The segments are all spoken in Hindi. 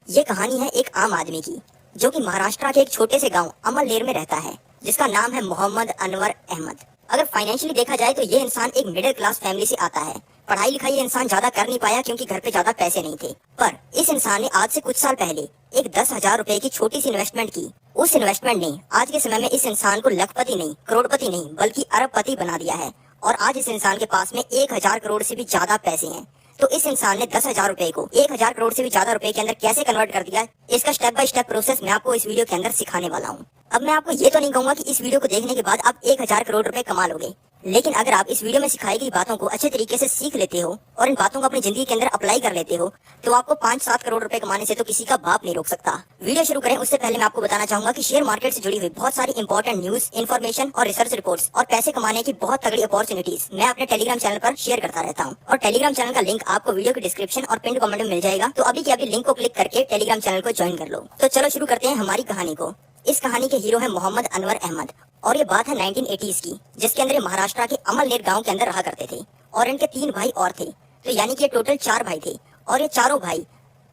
ये कहानी है एक आम आदमी की, जो कि महाराष्ट्र के एक छोटे से गांव अमलनेर में रहता है, जिसका नाम है मोहम्मद अनवर अहमद। अगर फाइनेंशियली देखा जाए तो ये इंसान एक मिडिल क्लास फैमिली से आता है। पढ़ाई लिखाई ये इंसान ज्यादा कर नहीं पाया क्योंकि घर पे ज्यादा पैसे नहीं थे। पर इस इंसान ने आज से कुछ साल पहले एक 10,000 रुपए की छोटी सी इन्वेस्टमेंट की। उस इन्वेस्टमेंट ने आज के समय में इस इंसान को लखपति नहीं, करोड़पति नहीं, बल्कि अरबपति बना दिया है। और आज इस इंसान के पास में 1,000 करोड़ से भी ज्यादा पैसे हैं। तो इस इंसान ने 10,000 रुपए को 1,000 करोड़ से भी ज्यादा रुपए के अंदर कैसे कन्वर्ट कर दिया, इसका स्टेप बाय स्टेप प्रोसेस मैं आपको इस वीडियो के अंदर सिखाने वाला हूँ। अब मैं आपको ये तो नहीं कहूंगा कि इस वीडियो को देखने के बाद आप 1,000 करोड़ रुपए कमा लोगे, लेकिन अगर आप इस वीडियो में सिखाई गई बातों को अच्छे तरीके से सीख लेते हो और इन बातों को अपनी जिंदगी के अंदर अप्लाई कर लेते हो, तो आपको 5-7 करोड़ रुपए कमाने से तो किसी का बाप नहीं रोक सकता। वीडियो शुरू करें उससे पहले मैं आपको बताना चाहूंगा कि शेयर मार्केट से जुड़ी हुई बहुत सारी इंपॉर्टेंट न्यूज, इन्फॉर्मेशन और रिसर्च रिपोर्ट्स और पैसे कमाने की बहुत तगड़ी अपॉर्चुनिटीज मैं अपने टेलीग्राम चैनल पर शेयर करता रहता हूँ। और टेलीग्राम चैनल का लिंक आपको वीडियो के डिस्क्रिप्शन और पिन कमेंट में मिल जाएगा। तो अभी के अभी लिंक को क्लिक करके टेलीग्राम चैनल को ज्वाइन कर लो। तो चलो शुरू करते हैं हमारी कहानी को। इस कहानी के हीरो है मोहम्मद अनवर अहमद और ये बात है 1980s की, जिसके अंदर महाराष्ट्र के अमलनेर गांव के अंदर रहा करते थे। और इनके 3 भाई और थे, तो यानी कि ये टोटल 4 भाई थे। और ये चारों भाई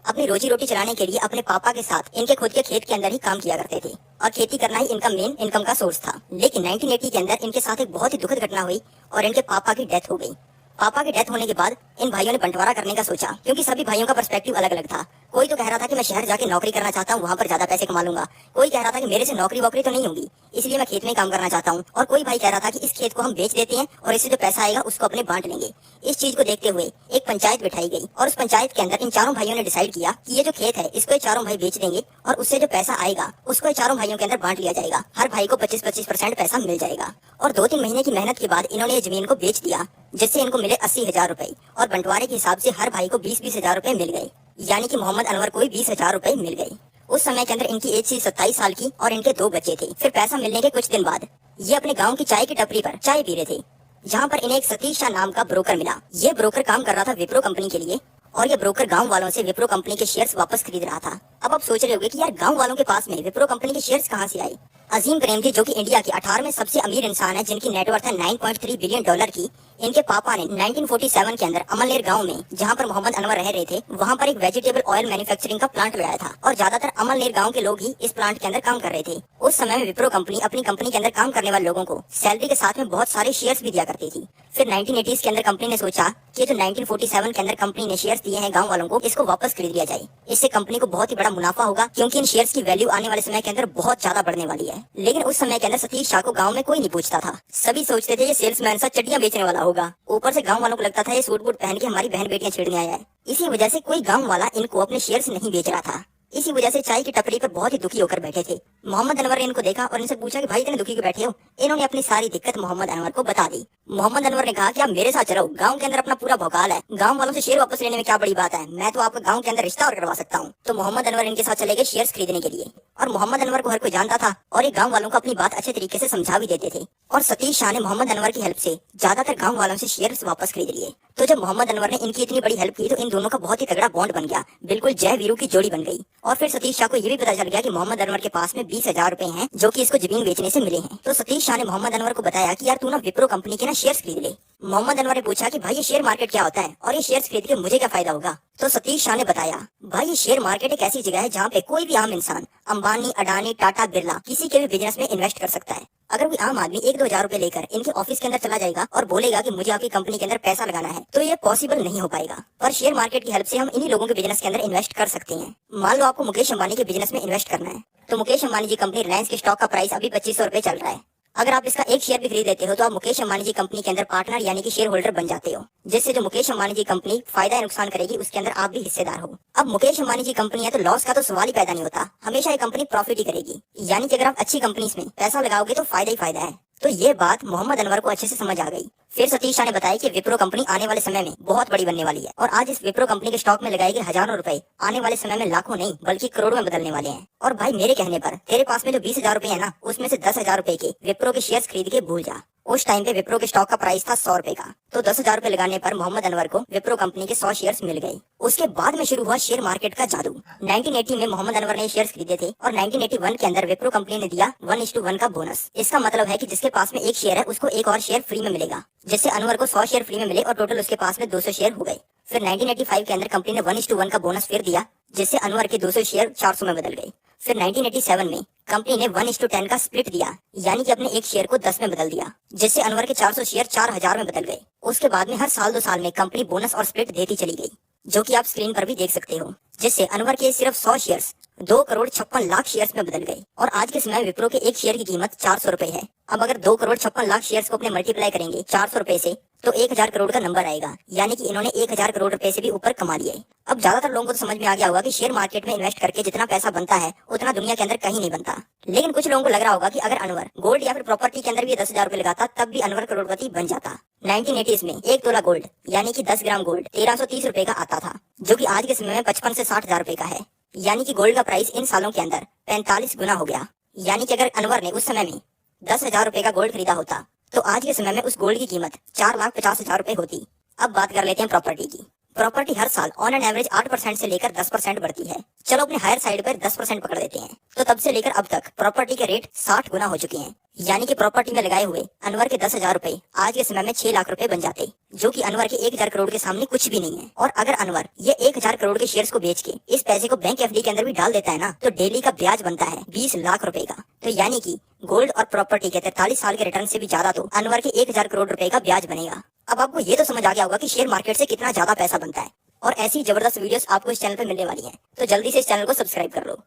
अपनी रोजी रोटी चलाने के लिए अपने पापा के साथ इनके खुद के खेत के अंदर ही काम किया करते थे और खेती करना ही इनका मेन इनकम का सोर्स था। लेकिन 1980 के अंदर इनके साथ एक बहुत ही दुखद घटना हुई और इनके पापा की डेथ हो गई। पापा की डेथ होने के बाद इन भाइयों ने बंटवारा करने का सोचा, क्योंकि सभी भाइयों का पर्सपेक्टिव अलग अलग था। कोई तो कह रहा था कि मैं शहर जाके नौकरी करना चाहता हूँ, वहाँ पर ज्यादा पैसे कमा लूंगा। कोई कह रहा था कि मेरे से नौकरी वोकरी तो नहीं होगी, इसलिए मैं खेत में काम करना चाहता हूँ। और कोई भाई कह रहा था कि इस खेत को हम बेच देते हैं और इससे जो पैसा आएगा उसको अपने बांट लेंगे। इस चीज को देखते हुए एक पंचायत बिठाई गई और उस पंचायत के अंदर इन चारों भाइयों ने डिसाइड किया कि ये जो खेत है इसको ये चारों भाई बेच देंगे और उससे जो पैसा आएगा उसको ये चारों भाइयों के अंदर बांट लिया जाएगा। हर भाई को 25-25% पैसा मिल जाएगा। और 2-3 महीने की मेहनत के बाद इन्होंने ये जमीन को बेच दिया, जिससे इनको मिले 80,000 रुपए और बंटवारे के हिसाब से हर भाई को 20-20 हजार रुपए मिल गए। यानी कि मोहम्मद अनवर को 20,000 रुपए मिल गए। उस समय के अंदर इनकी एज थी 27 साल की और इनके 2 बच्चे थे। फिर पैसा मिलने के कुछ दिन बाद ये अपने गांव की चाय की टपरी पर चाय पी रहे थे, जहां पर इन्हें एक सतीश शाह नाम का ब्रोकर मिला। ये ब्रोकर काम कर रहा था विप्रो कंपनी के लिए और ये ब्रोकर गांव वालों से विप्रो कंपनी के शेयर्स वापस खरीद रहा था। अब आप सोच रहे होंगे कि यार गांव वालों के पास में विप्रो कंपनी के शेयर्स कहां से आए। अजीम प्रेमजी, जो कि इंडिया के 18वें सबसे अमीर इंसान है, जिनकी नेटवर्थ है $9.3 बिलियन की, इनके पापा ने 1947 के अंदर अमलनेर गांव में, जहां पर मोहम्मद अनवर रह रहे थे, वहां पर एक वेजिटेबल ऑयल मैन्युफैक्चरिंग का प्लांट लगाया था और ज्यादातर अमलनेर गांव के लोग ही इस प्लांट के अंदर काम कर रहे थे। उस समय में विप्रो कंपनी अपनी कंपनी के अंदर काम करने वाले लोगों को सैलरी के साथ में बहुत सारे शेयर्स भी दिया करती थी। फिर 1980s के अंदर कंपनी ने सोचा कि जो 1947 के अंदर कंपनी ने शेयर्स दिए हैं गांव वालों को, इसको वापस खरीद लिया जाए। इससे कंपनी को बहुत ही बड़ा मुनाफा होगा, क्योंकि इन शेयर्स की वैल्यू आने वाले समय के अंदर बहुत ज्यादा बढ़ने वाली है। लेकिन उस समय के अंदर सतीश शाह को गांव में कोई नहीं पूछता था। सभी सोचते थे ये सेल्समैन सा चड्डियां बेचने वाला होगा। ऊपर से गांव वालों को लगता था ये सूट बूट पहन के हमारी बहन बेटियां छेड़ने आया है। इसी वजह से कोई गांव वाला इनको अपने शेयर्स नहीं बेच रहा था। इसी वजह से चाय की टपरी पर बहुत ही दुखी होकर बैठे थे। मोहम्मद अनवर ने इनको देखा और इनसे पूछा कि भाई इतने दुखी क्यों बैठे हो। इन्होंने अपनी सारी दिक्कत मोहम्मद अनवर को बता दी। मोहम्मद अनवर ने कहा कि आप मेरे साथ चलो, गांव के अंदर अपना पूरा भौकाल है, गांव वालों से शेयर वापस लेने में क्या बड़ी बात है, मैं तो आपको गांव के अंदर रिश्ता और करवा सकता हूँ। तो मोहम्मद अनवर इनके साथ चले गए शेयर्स खरीदने के लिए। और मोहम्मद अनवर को हर कोई जानता था और ये गांव वालों को अपनी बात अच्छे तरीके से समझा भी देते थे। और सतीश शाह ने मोहम्मद अनवर की हेल्प से ज्यादातर गांव वालों से शेयर्स वापस खरीद लिए। तो जब मोहम्मद अनवर ने इनकी इतनी बड़ी हेल्प की तो इन दोनों का बहुत ही तगड़ा बॉन्ड बन गया, बिल्कुल जय वीरू की जोड़ी बन गई। और फिर सतीश शाह को ये भी पता चल गया कि मोहम्मद अनवर के पास में 20,000 रुपए हैं, जो कि इसको जमीन बेचने से मिले हैं। तो सतीश शाह ने मोहम्मद अनवर को बताया कि यार तू ना विप्रो कंपनी के ना शेयर्स खरीद ले। मोहम्मद अनवर ने पूछा कि भाई ये शेयर मार्केट क्या होता है और ये शेयर्स खरीद के मुझे क्या फायदा होगा। तो सतीश शाह ने बताया, भाई ये शेयर मार्केट एक ऐसी जगह है जहाँ पे कोई भी आम इंसान, अंबानी, अडानी, टाटा, बिरला, किसी के भी बिजनेस में इन्वेस्ट कर सकता है। अगर कोई आम आदमी 1-2 हजार रुपए लेकर इनके ऑफिस के अंदर चला जाएगा और बोलेगा कि मुझे आपकी कंपनी के अंदर पैसा लगाना है, तो ये पॉसिबल नहीं हो पाएगा। पर शेयर मार्केट की हेल्प से हम इन्हीं लोगों के बिजनेस के अंदर इन्वेस्ट कर सकते हैं। मान लो आपको मुकेश अंबानी के बिजनेस में इन्वेस्ट करना है, तो मुकेश अंबानी जी कंपनी रिलायंस के स्टॉक का प्राइस अभी 2500 रुपए चल रहा है। अगर आप इसका एक शेयर भी खरीद लेते हो तो आप मुकेश अंबानी जी कंपनी के अंदर पार्टनर यानी कि शेयर होल्डर बन जाते हो, जिससे जो मुकेश अंबानी जी कंपनी फायदा या नुकसान करेगी उसके अंदर आप भी हिस्सेदार हो। अब मुकेश अंबानी जी कंपनी है तो लॉस का तो सवाल ही पैदा नहीं होता, हमेशा ये कंपनी प्रॉफिट ही करेगी। यानी कि अगर आप अच्छी कंपनीज में पैसा लगाओगे तो फायदा ही फायदा है। तो ये बात मोहम्मद अनवर को अच्छे से समझ आ गई। फिर सतीश शाह ने बताया कि विप्रो कंपनी आने वाले समय में बहुत बड़ी बनने वाली है और आज इस विप्रो कंपनी के स्टॉक में लगाए गए हजारों रुपए आने वाले समय में लाखों नहीं बल्कि करोड़ों में बदलने वाले हैं। और भाई मेरे कहने पर तेरे पास में जो 20,000 रुपए है ना, उसमें से 10,000 रुपए के विप्रो के शेयर्स खरीद के भूल जा उस टाइम पे विप्रो के स्टॉक का प्राइस था 100 रुपए का। तो 10,000 रुपए लगाने पर मोहम्मद अनवर को विप्रो कंपनी के 100 शेयर्स मिल गए। उसके बाद में शुरू हुआ शेयर मार्केट का जादू। 1980 में मोहम्मद अनवर ने शेयर्स खरीदे थे और 1981 के अंदर विप्रो कंपनी ने दिया 1:1 का बोनस। इसका मतलब है कि जिसके पास में एक शेयर है उसको एक और शेयर फ्री में मिलेगा, जिससे अनवर को 100 शेयर फ्री में मिले और टोटल उसके पास में 200 शेयर हो गए। फिर 1985 के अंदर कंपनी ने 1:1 का बोनस फिर दिया, जिससे अनवर के 200 शेयर 400 में बदल गए। फिर 1987 में कंपनी ने 1:10 का स्प्लिट दिया, यानी कि अपने एक शेयर को 10 में बदल दिया, जिससे अनवर के 400 शेयर 4000 में बदल गए। उसके बाद में हर साल 2 साल में कंपनी बोनस और स्प्लिट देती चली गई, जो कि आप स्क्रीन पर भी देख सकते हो, जिससे अनवर के सिर्फ 100 शेयर्स 2,56,00,000 शेयर्स में बदल गए। और आज के समय विप्रो के एक शेयर की कीमत 400 रुपए है। अब अगर 2,56,00,000 शेयर्स को अपने मल्टीप्लाई करेंगे 400 रुपए से, तो 1000 करोड़ का नंबर आएगा, यानी कि इन्होंने 1000 करोड़ रुपए से भी ऊपर कमा लिए। अब ज्यादातर लोगों को तो समझ में आ गया होगा कि शेयर मार्केट में इन्वेस्ट करके जितना पैसा बनता है उतना दुनिया के अंदर कहीं नहीं बनता। लेकिन कुछ लोगों को लग रहा होगा कि अगर अनवर गोल्ड या फिर प्रॉपर्टी के अंदर भी 10,000 रुपए लगाता तब भी अनवर करोड़पति बन जाता। 1980s में 1 तोला गोल्ड यानी कि 10 ग्राम गोल्ड 1330 रुपए का आता था, जो कि आज के समय में 55 से 60,000 रुपए का है। यानी कि गोल्ड का प्राइस इन सालों के अंदर 45 गुना हो गया। यानी कि अगर अनवर ने उस समय में 10,000 रुपए का गोल्ड खरीदा होता तो आज के समय में उस गोल्ड की कीमत 4,50,000 रुपए होती। अब बात कर लेते हैं प्रॉपर्टी की। प्रॉपर्टी हर साल ऑन एन एवरेज 8% से लेकर 10% बढ़ती है। चलो अपने हायर साइड पर 10% पकड़ देते हैं, तो तब से लेकर अब तक प्रॉपर्टी के रेट 60 गुना हो चुके हैं। यानी कि प्रॉपर्टी में लगाए हुए अनवर के 10,000 रुपए आज के समय में 6 लाख रुपए बन जाते, जो कि अनवर के 1000 करोड़ के सामने कुछ भी नहीं है। और अगर अनवर ये 1000 करोड़ के शेयर्स को बेच के इस पैसे को बैंक एफडी के अंदर भी डाल देता है ना, तो डेली का ब्याज बनता है 20 लाख रुपए का। तो यानी कि गोल्ड और प्रॉपर्टी के 43 साल के रिटर्न से भी ज्यादा तो अनवर के 1000 करोड़ रुपए का ब्याज बनेगा। अब आपको ये तो समझ आ गया होगा कि शेयर मार्केट से कितना ज्यादा पैसा बनता है, और ऐसी जबरदस्त वीडियोस आपको इस चैनल पे मिलने वाली हैं। तो जल्दी से इस चैनल को सब्सक्राइब कर लो।